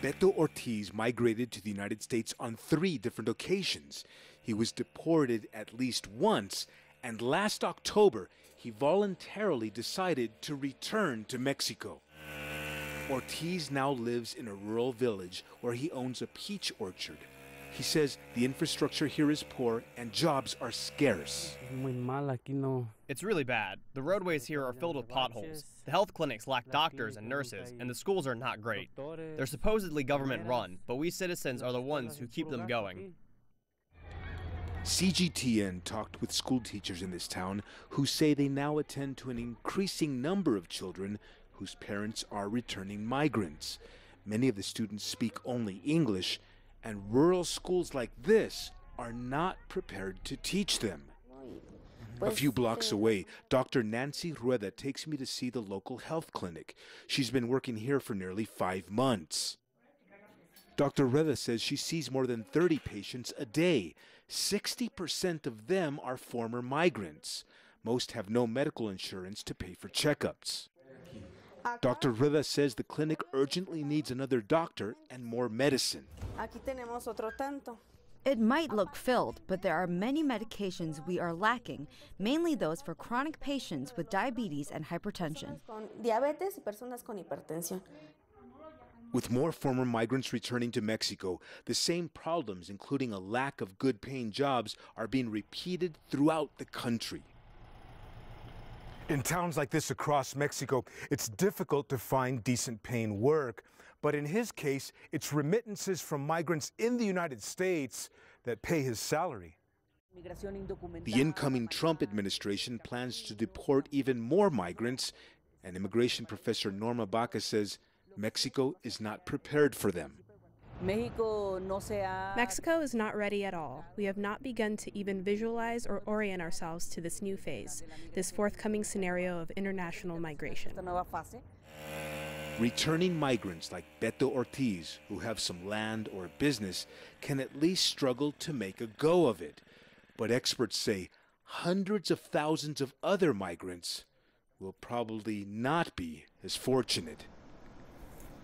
Beto Ortiz migrated to the United States on 3 different occasions. He was deported at least once, and last October, he voluntarily decided to return to Mexico. Ortiz now lives in a rural village where he owns a peach orchard. He says the infrastructure here is poor and jobs are scarce. It's really bad. The roadways here are filled with potholes. The health clinics lack doctors and nurses, and the schools are not great. They're supposedly government-run, but we citizens are the ones who keep them going. CGTN talked with school teachers in this town who say they now attend to an increasing number of children whose parents are returning migrants. Many of the students speak only English, and rural schools like this are not prepared to teach them. A few blocks away, Dr. Nancy Rueda takes me to see the local health clinic. She's been working here for nearly 5 months. Dr. Rueda says she sees more than 30 patients a day. 60% of them are former migrants. Most have no medical insurance to pay for checkups. Dr. Rueda says the clinic urgently needs another doctor and more medicine. It might look filled, but there are many medications we are lacking, mainly those for chronic patients with diabetes and hypertension. With more former migrants returning to Mexico, the same problems, including a lack of good-paying jobs, are being repeated throughout the country. In towns like this across Mexico, it's difficult to find decent-paying work. But in his case, it's remittances from migrants in the United States that pay his salary. The incoming Trump administration plans to deport even more migrants, and immigration professor Norma Baca says Mexico is not prepared for them. Mexico is not ready at all. We have not begun to even visualize or orient ourselves to this new phase, this forthcoming scenario of international migration. Returning migrants like Beto Ortiz, who have some land or business, can at least struggle to make a go of it. But experts say hundreds of thousands of other migrants will probably not be as fortunate.